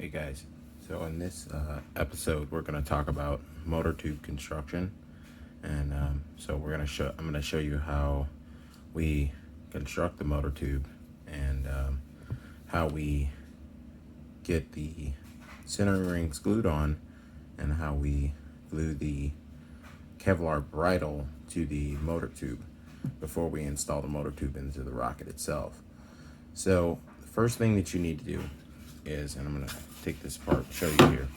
Hey guys, so in this episode we're going to talk about motor tube construction, and so I'm going to show you how we construct the motor tube and how we get the center rings glued on and how we glue the Kevlar bridle to the motor tube before we install the motor tube into the rocket itself. So the first thing that you need to do is, and I'm going to take this apart and show you here,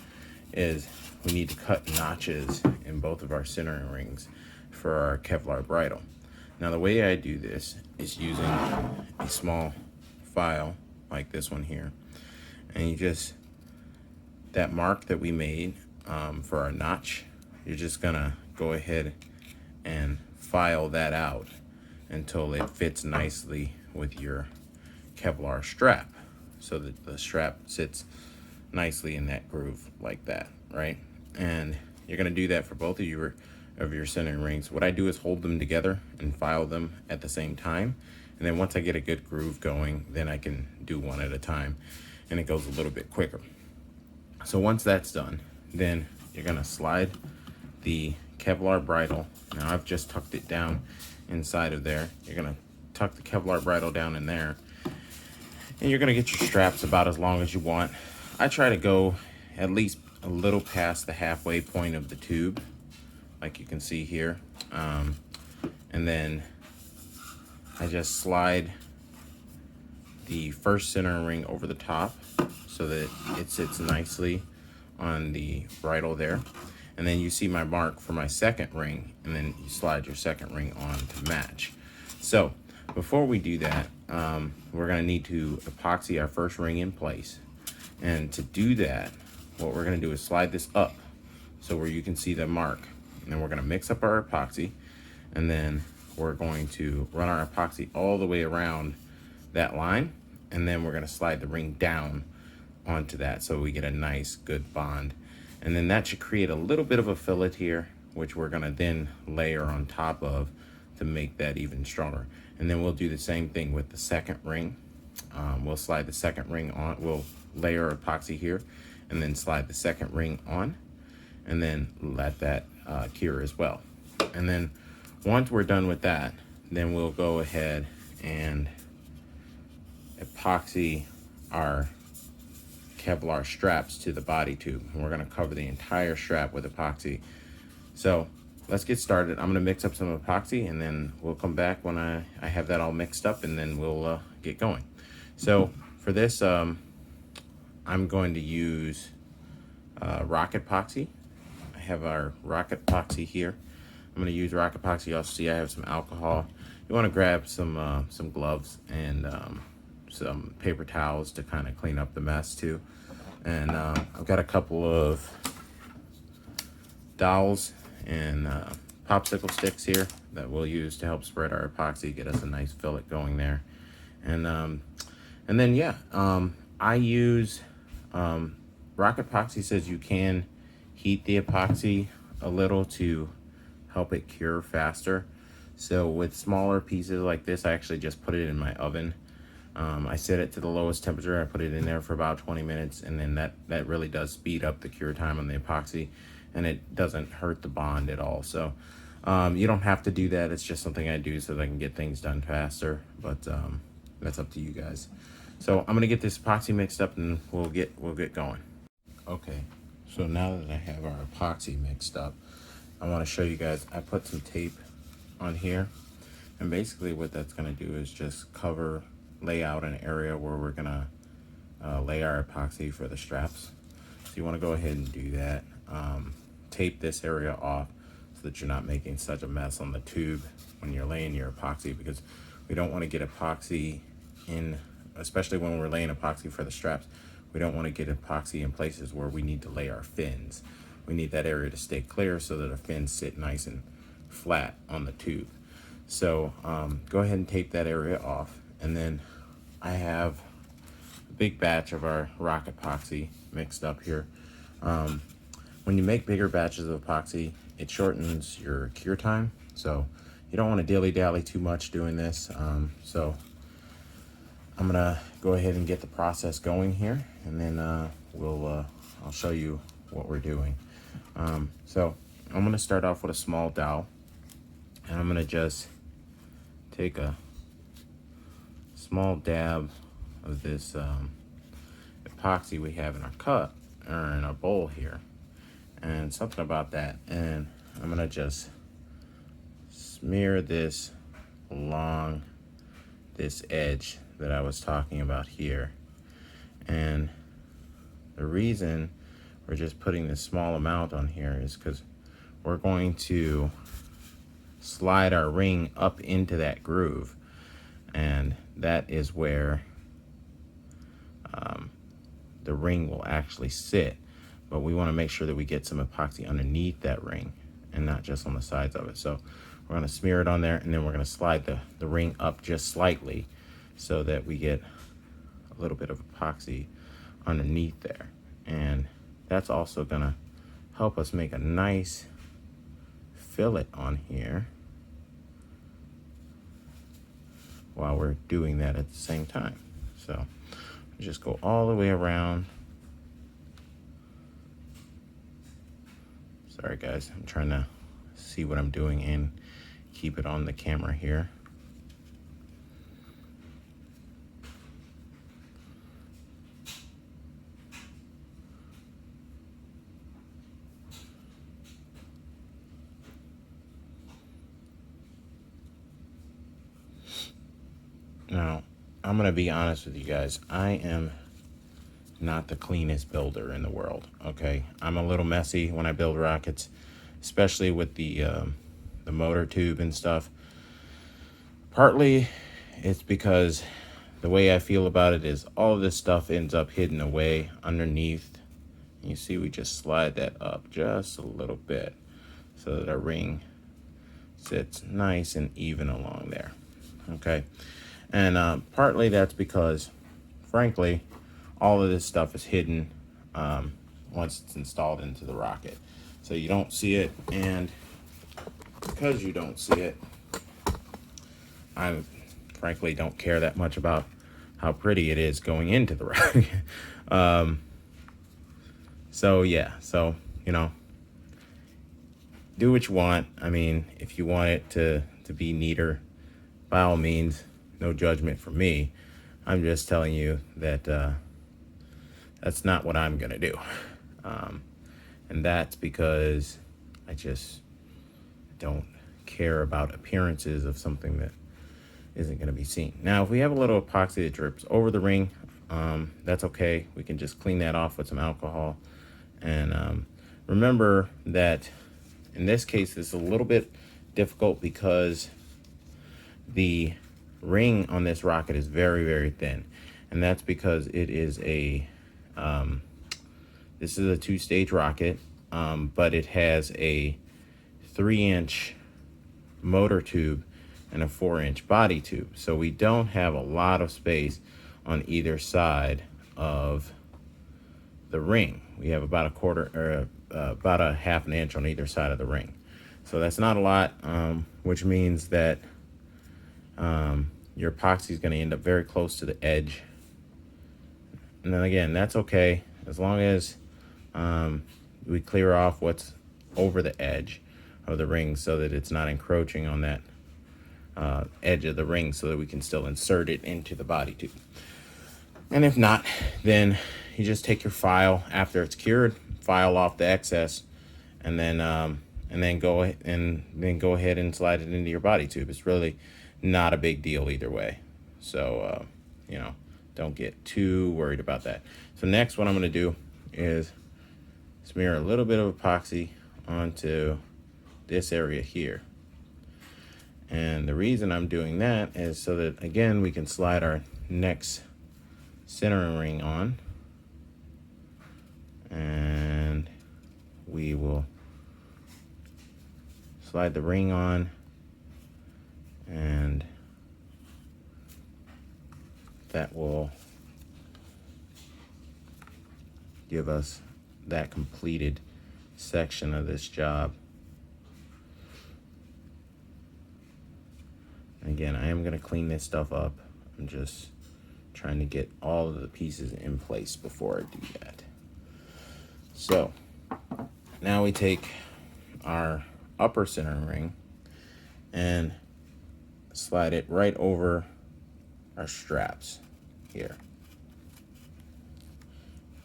is we need to cut notches in both of our centering rings for our Kevlar bridle. Now the way I do this is using a small file like this one here, and you just, that mark that we made for our notch, you're just gonna go ahead and file that out until it fits nicely with your Kevlar strap, so that the strap sits nicely in that groove like that, right? And you're gonna do that for both of your centering rings. What I do is hold them together and file them at the same time, and then once I get a good groove going, then I can do one at a time, and it goes a little bit quicker. So once that's done, then you're gonna slide the Kevlar bridle. Now I've just tucked it down inside of there. You're gonna tuck the Kevlar bridle down in there, and you're gonna get your straps about as long as you want. I try to go at least a little past the halfway point of the tube, like you can see here. And then I just slide the first center ring over the top so that it sits nicely on the bridle there. And then you see my mark for my second ring, and then you slide your second ring on to match. So before we do that, we're gonna need to epoxy our first ring in place. And to do that, what we're gonna do is slide this up so where you can see the mark. And then we're gonna mix up our epoxy, and then we're going to run our epoxy all the way around that line, and then we're gonna slide the ring down onto that so we get a nice good bond. And then that should create a little bit of a fillet here, which we're gonna then layer on top of to make that even stronger. And then we'll do the same thing with the second ring. We'll slide the second ring on, we'll layer epoxy here, and then slide the second ring on, and then let that cure as well. And then once we're done with that, then we'll go ahead and epoxy our Kevlar straps to the body tube, and we're gonna cover the entire strap with epoxy. So let's get started. I'm gonna mix up some epoxy, and then we'll come back when I have that all mixed up, and then we'll get going. So for this, I'm going to use rock epoxy. I have our rock epoxy here. I'm gonna use rock epoxy. You'll see I have some alcohol. You wanna grab some gloves and some paper towels to kind of clean up the mess too. And I've got a couple of dowels and popsicle sticks here that we'll use to help spread our epoxy, get us a nice fillet going there. And then yeah, I use rock epoxy says you can heat the epoxy a little to help it cure faster. So with smaller pieces like this, I actually just put it in my oven. I set it to the lowest temperature. I put it in there for about 20 minutes, and then that really does speed up the cure time on the epoxy, and it doesn't hurt the bond at all. So you don't have to do that. It's just something I do so that I can get things done faster, but that's up to you guys. So I'm gonna get this epoxy mixed up, and we'll get going. Okay, so now that I have our epoxy mixed up, I want to show you guys, I put some tape on here, and basically what that's gonna do is just lay out an area where we're gonna lay our epoxy for the straps. So you want to go ahead and do that. Tape this area off so that you're not making such a mess on the tube when you're laying your epoxy, because we don't want to get epoxy in, especially when we're laying epoxy for the straps, we don't want to get epoxy in places where we need to lay our fins. We need that area to stay clear so that our fins sit nice and flat on the tube. So go ahead and tape that area off. And then I have a big batch of our rock epoxy mixed up here. When you make bigger batches of epoxy, it shortens your cure time. So you don't want to dilly-dally too much doing this. So I'm gonna go ahead and get the process going here, and then I'll show you what we're doing. So I'm going to start off with a small dowel, and I'm going to just take a small dab of this epoxy we have in our cup, or in our bowl here, and something about that, and I'm going to just smear this along this edge that I was talking about here. And the reason we're just putting this small amount on here is because we're going to slide our ring up into that groove, and that is where the ring will actually sit. But we want to make sure that we get some epoxy underneath that ring and not just on the sides of it. So we're going to smear it on there, and then we're going to slide the ring up just slightly so that we get a little bit of epoxy underneath there. And that's also going to help us make a nice fillet on here while we're doing that at the same time. So just go all the way around. Sorry guys, I'm trying to see what I'm doing and keep it on the camera here. Now, I'm going to be honest with you guys. I am not the cleanest builder in the world, okay? I'm a little messy when I build rockets, especially with the motor tube and stuff. Partly, it's because the way I feel about it is all of this stuff ends up hidden away underneath. You see, we just slide that up just a little bit so that our ring sits nice and even along there, okay? And partly that's because, frankly, all of this stuff is hidden once it's installed into the rocket. So you don't see it, and because you don't see it, I frankly don't care that much about how pretty it is going into the rocket. So yeah, so, you know, do what you want. I mean, if you want it to be neater, by all means, no judgment from me. I'm just telling you that that's not what I'm gonna do. And that's because I just don't care about appearances of something that isn't gonna be seen. Now, if we have a little epoxy that drips over the ring, that's okay. We can just clean that off with some alcohol. And remember that in this case, it's a little bit difficult because the ring on this rocket is very, very thin, and that's because it is a this is a 2-stage rocket, but it has a 3-inch motor tube and a 4-inch body tube, so we don't have a lot of space on either side of the ring. We have about a quarter, or about a half an inch on either side of the ring, so that's not a lot, which means that your epoxy is going to end up very close to the edge. And then again, that's okay as long as we clear off what's over the edge of the ring so that it's not encroaching on that edge of the ring, so that we can still insert it into the body tube. And if not, then you just take your file after it's cured, file off the excess, and then go ahead and slide it into your body tube. It's really not a big deal either way. So, you know, don't get too worried about that. So next, what I'm going to do is smear a little bit of epoxy onto this area here. And the reason I'm doing that is so that, again, we can slide our next centering ring on. And we will slide the ring on, and that will give us that completed section of this job. Again, I am going to clean this stuff up. I'm just trying to get all of the pieces in place before I do that. So now we take our upper center ring and slide it right over our straps here.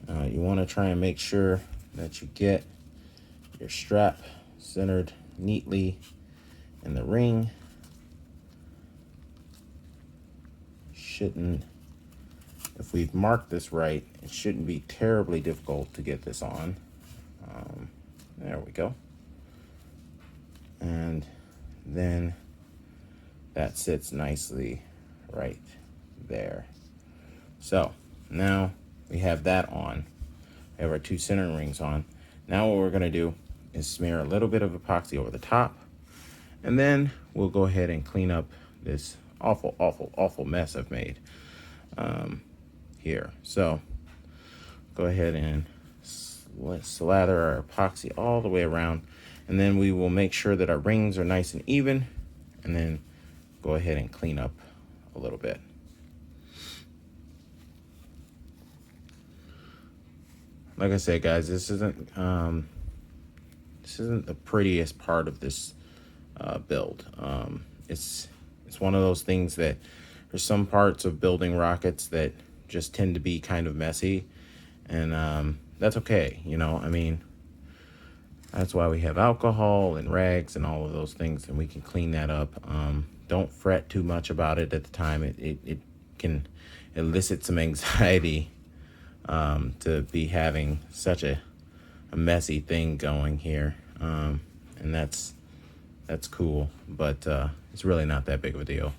You want to try and make sure that you get your strap centered neatly in the ring. If we've marked this right, it shouldn't be terribly difficult to get this on. There we go. And then that sits nicely right there. So now we have that on. We have our two center rings on. Now what we're going to do is smear a little bit of epoxy over the top, and then we'll go ahead and clean up this awful mess I've made here. So go ahead and slather our epoxy all the way around, and then we will make sure that our rings are nice and even, and then go ahead and clean up a little bit. Like I said, guys, this isn't the prettiest part of this build. It's one of those things that there's some parts of building rockets that just tend to be kind of messy, and that's okay. You know, I mean, that's why we have alcohol and rags and all of those things, and we can clean that up. Don't fret too much about it at the time. It can elicit some anxiety to be having such a messy thing going here, and that's cool, but it's really not that big of a deal.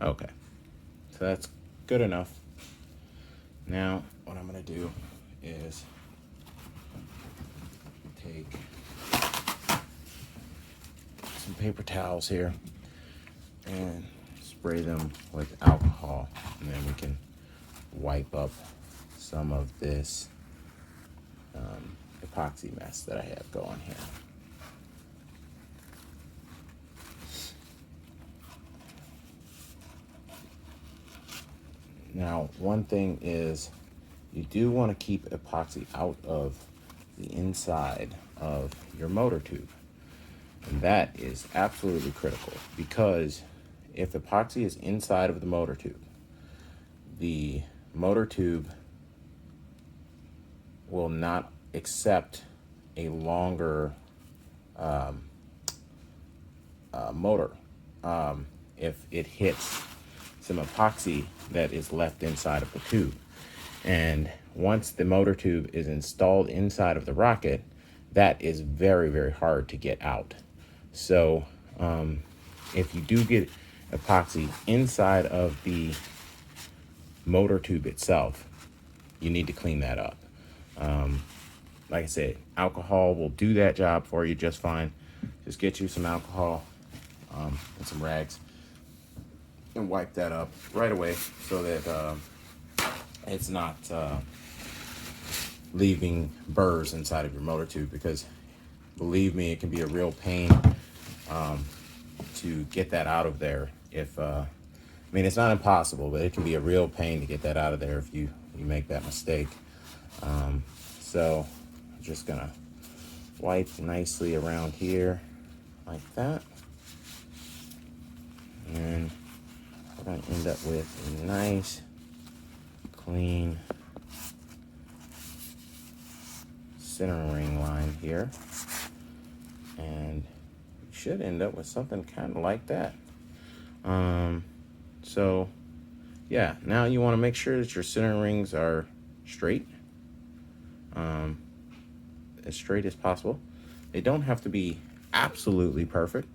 Okay, so that's good enough. Now what I'm going to do is take some paper towels here and spray them with alcohol, and then we can wipe up some of this epoxy mess that I have going here. Now, one thing is you do want to keep epoxy out of the inside of your motor tube. And that is absolutely critical, because if epoxy is inside of the motor tube will not accept a longer motor if it hits some epoxy that is left inside of the tube. And once the motor tube is installed inside of the rocket, that is very, very hard to get out. So if you do get epoxy inside of the motor tube itself, you need to clean that up. Like I said, alcohol will do that job for you just fine. Just get you some alcohol and some rags and wipe that up right away so that it's not leaving burrs inside of your motor tube, because believe me, it can be a real pain to get that out of there. If I mean, it's not impossible, but it can be a real pain to get that out of there if you make that mistake. So I'm just gonna wipe nicely around here like that, and we're gonna end up with a nice clean center ring line here, and you should end up with something kind of like that. So yeah, now you want to make sure that your center rings are straight, as straight as possible. They don't have to be absolutely perfect,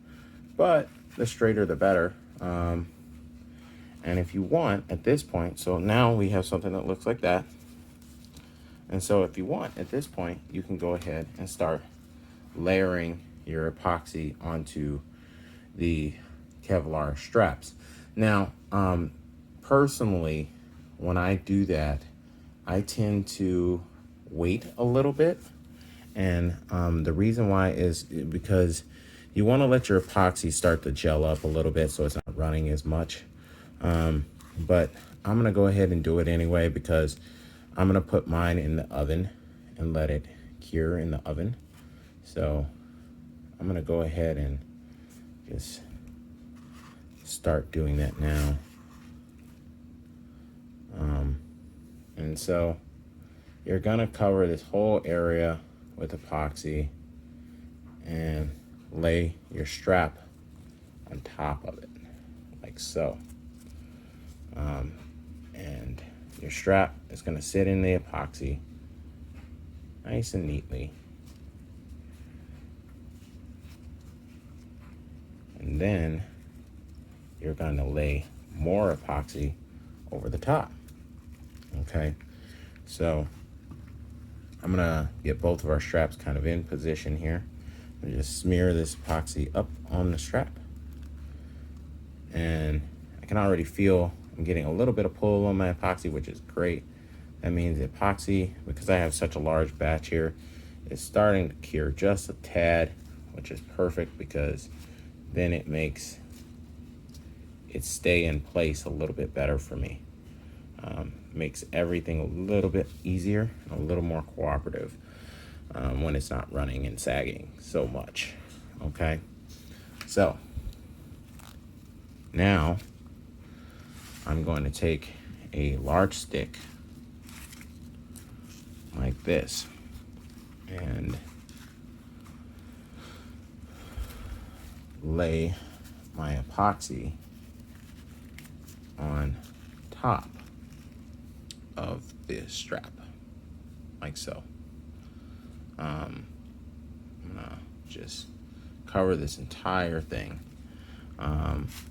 but the straighter the better. And if you want at this point, so now we have something that looks like that. And so if you want at this point, you can go ahead and start layering your epoxy onto the Kevlar straps. Now, personally, when I do that, I tend to wait a little bit. And the reason why is because you want to let your epoxy start to gel up a little bit so it's not running as much. But I'm going to go ahead and do it anyway because I'm going to put mine in the oven and let it cure in the oven. So I'm going to go ahead and just start doing that now. And so you're going to cover this whole area with epoxy and lay your strap on top of it, like so. And your strap is going to sit in the epoxy nice and neatly. And then you're going to lay more epoxy over the top. Okay, so I'm gonna get both of our straps kind of in position here and just smear this epoxy up on the strap. And I can already feel I'm getting a little bit of pull on my epoxy, which is great. That means the epoxy, because I have such a large batch here, is starting to cure just a tad, which is perfect because then it makes it stay in place a little bit better for me. Makes everything a little bit easier and a little more cooperative when it's not running and sagging so much. Okay, so now I'm going to take a large stick like this and lay my epoxy on top of this strap, like so. I'm gonna just cover this entire thing.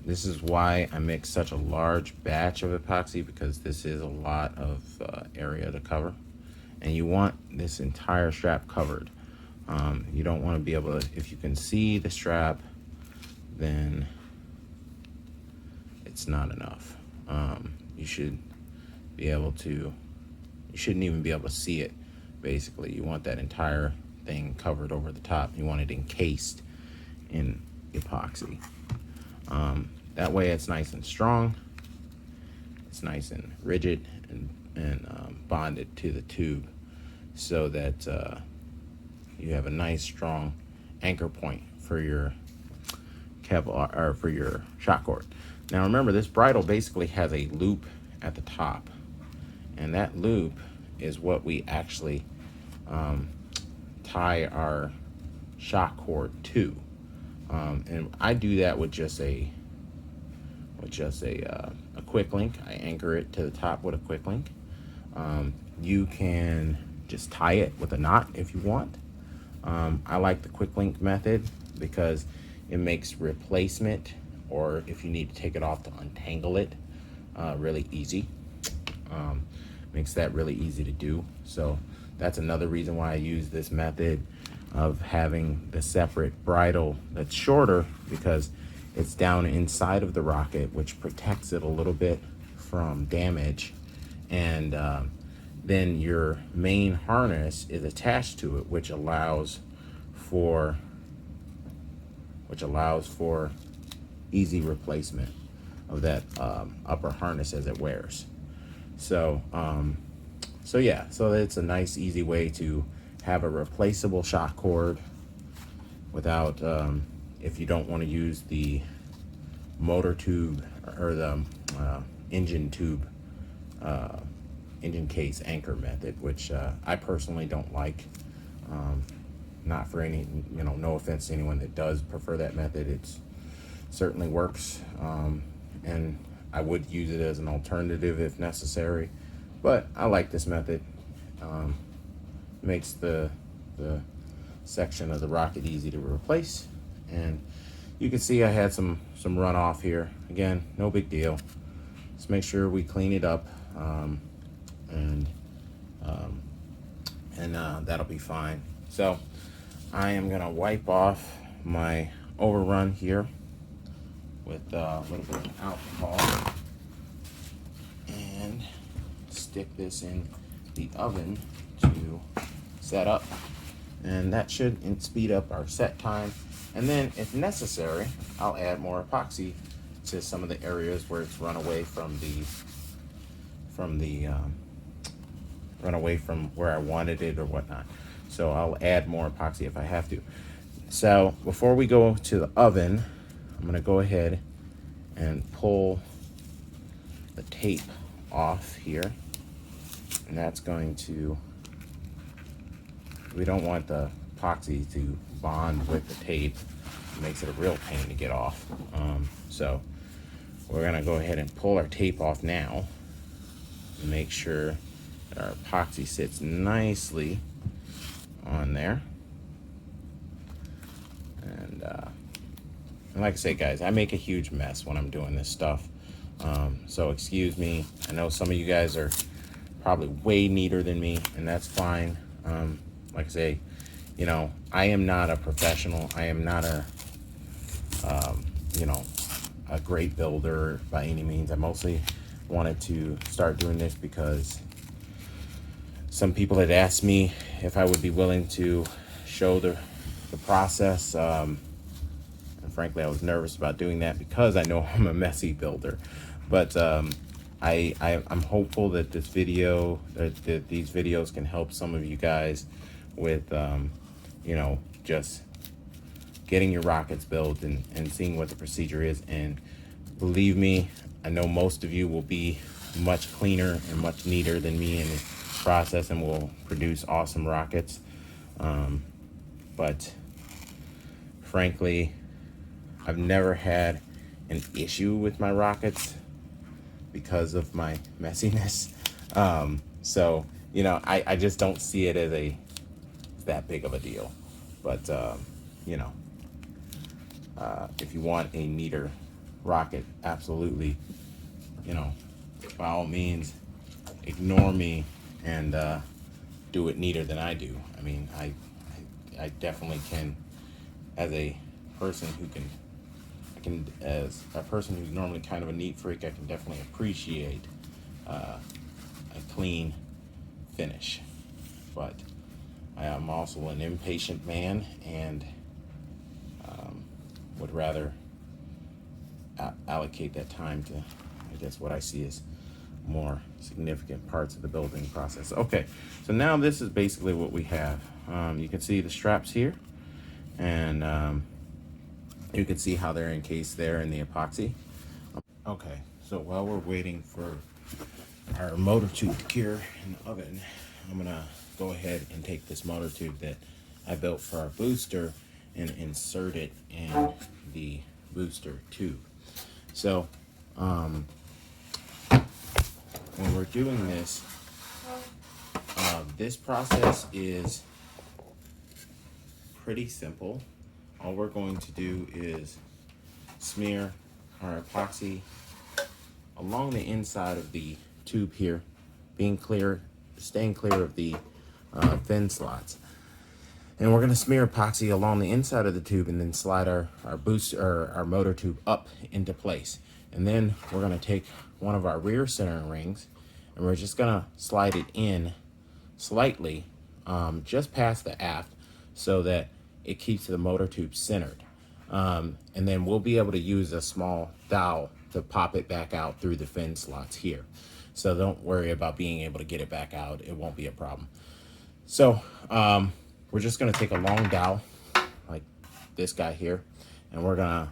This is why I mix such a large batch of epoxy, because this is a lot of area to cover, and you want this entire strap covered. You don't want to be able to, if you can see the strap, then it's not enough. You should be able to, you shouldn't even be able to see it. Basically, you want that entire thing covered over the top. You want it encased in epoxy. That way it's nice and strong, it's nice and rigid and bonded to the tube, so that you have a nice strong anchor point for your Kevlar, or for your shock cord. Now remember, this bridle basically has a loop at the top, and that loop is what we actually tie our shock cord to. And I do that with just a quick link. I anchor it to the top with a quick link. You can just tie it with a knot if you want. I like the quick link method because it makes replacement, or if you need to take it off to untangle it, really easy. Makes that really easy to do. So that's another reason why I use this method of having the separate bridle that's shorter, because it's down inside of the rocket, which protects it a little bit from damage. And then your main harness is attached to it, which allows for easy replacement of that upper harness as it wears. So yeah, so it's a nice easy way to have a replaceable shock cord without, if you don't want to use the motor tube or the engine tube, engine case anchor method, which I personally don't like. Not for any, no offense to anyone that does prefer that method. It's certainly works, and I would use it as an alternative if necessary, but I like this method. Makes the section of the rocket easy to replace. And you can see I had some runoff here. Again, no big deal. Just make sure we clean it up, and that'll be fine. So I am gonna wipe off my overrun here with a little bit of alcohol and stick this in the oven to set up, and that should speed up our set time And then if necessary, I'll add more epoxy to some of the areas where it's run away from where I wanted it or whatnot. So I'll add more epoxy if I have to. So before we go to the oven, I'm gonna go ahead and pull the tape off here. And that's going to, we don't want the epoxy to bond with the tape. It makes it a real pain to get off. So we're gonna go ahead and pull our tape off now and make sure that our epoxy sits nicely on there. And like I say, guys, I make a huge mess when I'm doing this stuff. So excuse me. I know some of you guys are probably way neater than me, and that's fine. Like I say, you know, I am not a professional. I am not a, you know, a great builder by any means. I mostly wanted to start doing this because some people had asked me if I would be willing to show the process. And frankly, I was nervous about doing that because I know I'm a messy builder. But I'm hopeful that this video, that these videos can help some of you guys with, you know, just getting your rockets built and seeing what the procedure is. And believe me, I know most of you will be much cleaner and much neater than me in the process and will produce awesome rockets. But frankly, I've never had an issue with my rockets because of my messiness. So, you know, I just don't see it as that big of a deal. But, you know, if you want a neater rocket, absolutely, you know, by all means, ignore me and do it neater than I do. I mean, I definitely can, as a person who can, as a person who's normally kind of a neat freak, I can definitely appreciate a clean finish. But I am also an impatient man and would rather allocate that time to, I guess, what I see as more significant parts of the building process. Okay, so now this is basically what we have. You can see the straps here, and you can see how they're encased there in the epoxy. Okay, so while we're waiting for our motor tube to cure in the oven, I'm gonna go ahead and take this motor tube that I built for our booster and insert it in the booster tube. So when we're doing this, this process is pretty simple. All we're going to do is smear our epoxy along the inside of the tube here, staying clear of the fin slots. And we're going to smear epoxy along the inside of the tube and then slide our motor tube up into place. And then we're going to take one of our rear centering rings and we're just going to slide it in slightly, just past the aft, so that it keeps the motor tube centered. And then we'll be able to use a small dowel to pop it back out through the fin slots here. So don't worry about being able to get it back out. It won't be a problem. So we're just gonna take a long dowel like this guy here, and we're gonna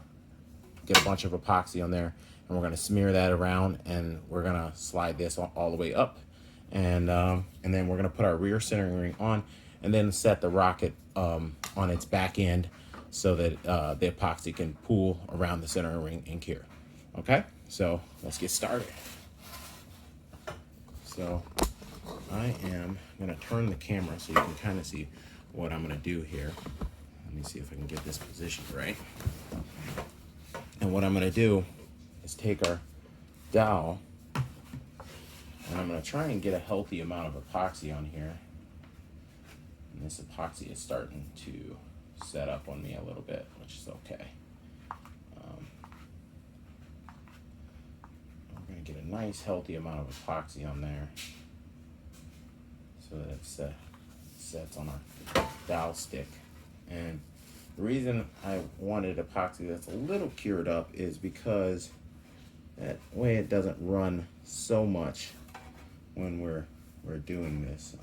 get a bunch of epoxy on there, and we're gonna smear that around, and we're gonna slide this all the way up, and then we're gonna put our rear centering ring on, and then set the rocket on its back end so that the epoxy can pool around the centering ring and cure. Okay, so let's get started. So I am gonna turn the camera so you can kind of see what I'm gonna do here. Let me see if I can get this positioned right. And what I'm gonna do is take our dowel, and I'm gonna try and get a healthy amount of epoxy on here. And this epoxy is starting to set up on me a little bit, which is okay. We're gonna get a nice healthy amount of epoxy on there so that it sets on our dowel stick. And The reason I wanted epoxy that's a little cured up is because that way it doesn't run so much when we're doing this.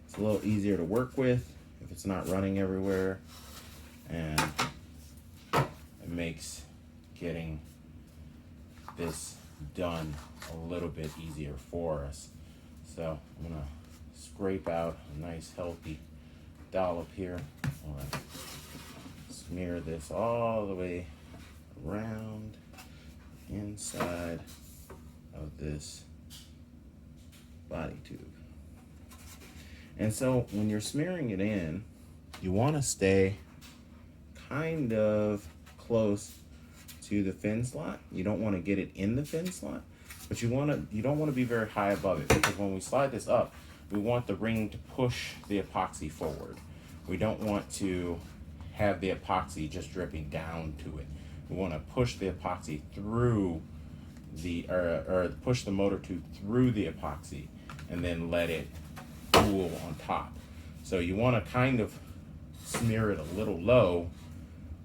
It's a little easier to work with if it's not running everywhere, and it makes getting this done a little bit easier for us. So I'm gonna scrape out a nice healthy dollop here. I'm gonna smear this all the way around inside of this body tube. And so when you're smearing it in, you want to stay kind of close to the fin slot. You don't want to get it in the fin slot, but you don't want to be very high above it, because when we slide this up, we want the ring to push the epoxy forward. We don't want to have the epoxy just dripping down to it. We want to push the epoxy through the, or push the motor tube through the epoxy and then let it cool on top. So you want to kind of smear it a little low,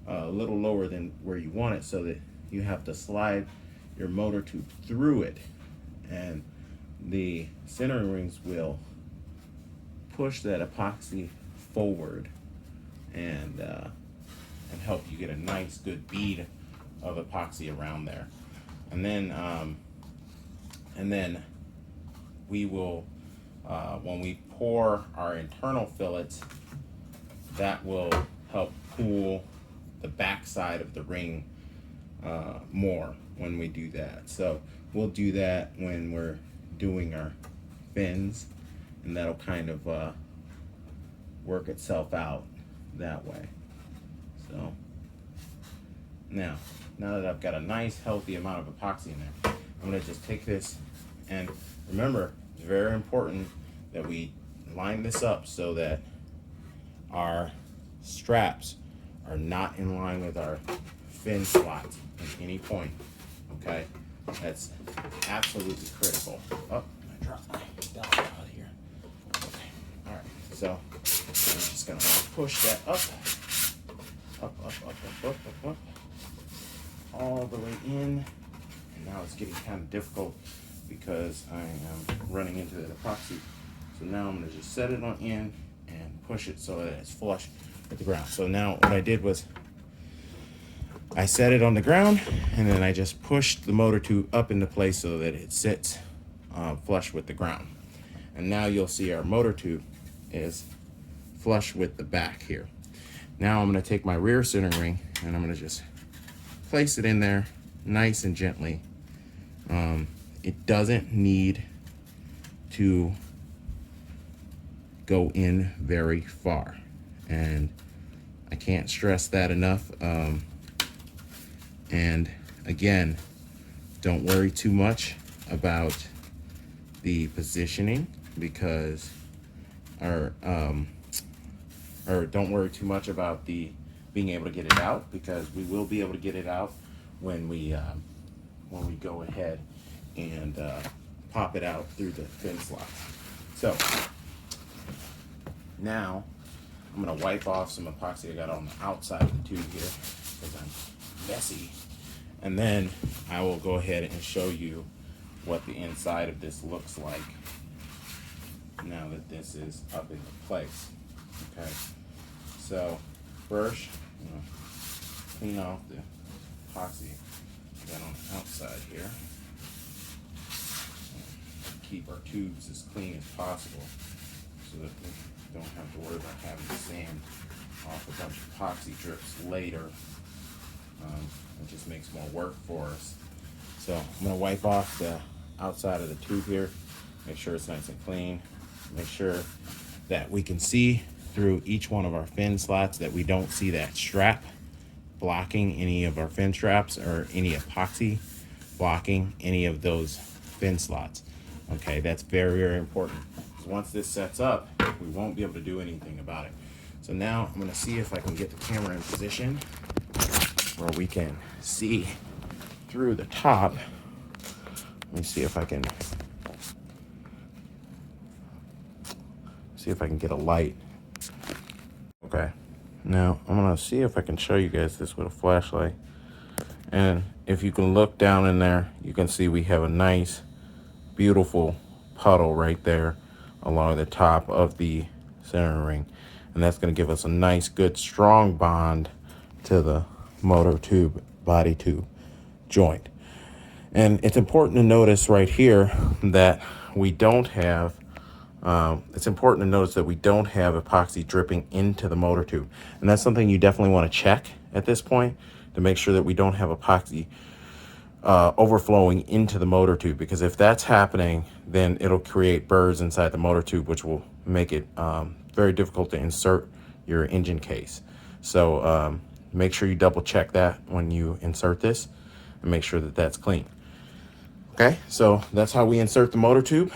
a little lower than where you want it, so that you have to slide your motor tube through it, and the centering rings will push that epoxy forward and help you get a nice good bead of epoxy around there. And then we will, when we pour our internal fillets, that will help cool the back side of the ring more when we do that. So we'll do that when we're doing our fins, and that'll kind of work itself out that way. So now that I've got a nice healthy amount of epoxy in there, I'm gonna just take this, and remember, it's very important that we line this up so that our straps are not in line with our fin slots at any point. Okay, that's absolutely critical. Oh, I dropped my dollar out here. Okay, all right. So I'm just gonna push that up, all the way in. And now it's getting kind of difficult because I am running into the epoxy. So now I'm gonna just set it on in and push it so that it's flush with the ground. So now what I did was I set it on the ground, and then I just pushed the motor tube up into place so that it sits flush with the ground. And now you'll see our motor tube is flush with the back here. Now I'm gonna take my rear centering ring, and I'm gonna just place it in there nice and gently. It doesn't need to go in very far, and I can't stress that enough. And again, don't worry too much about the positioning, because or don't worry too much about the being able to get it out, because we will be able to get it out when we go ahead and pop it out through the fin slots. So now I'm gonna wipe off some epoxy I got on the outside of the tube here because I'm messy, and then I will go ahead and show you what the inside of this looks like now that this is up into place. Okay, so first I'm gonna clean off the epoxy I got on the outside here. Keep our tubes as clean as possible so that we don't have to worry about having to sand off a bunch of epoxy drips later. It just makes more work for us. So I'm gonna wipe off the outside of the tube here, make sure it's nice and clean, make sure that we can see through each one of our fin slots, that we don't see that strap blocking any of our fin straps or any epoxy blocking any of those fin slots. Okay, that's very, very important. So once this sets up, we won't be able to do anything about it. So now I'm gonna see if I can get the camera in position where we can see through the top. Let me see if I can get a light. Okay, Now, I'm going to see if I can show you guys this with a flashlight. And if you can look down in there, you can see we have a nice, beautiful puddle right there along the top of the center ring. And that's going to give us a nice, good, strong bond to the motor tube, body tube joint. And it's important to notice right here that we don't have epoxy dripping into the motor tube. And that's something you definitely want to check at this point to make sure that we don't have epoxy overflowing into the motor tube, because if that's happening, then it'll create burrs inside the motor tube, which will make it very difficult to insert your engine case. So make sure you double check that when you insert this and make sure that that's clean. Okay, so that's how we insert the motor tube.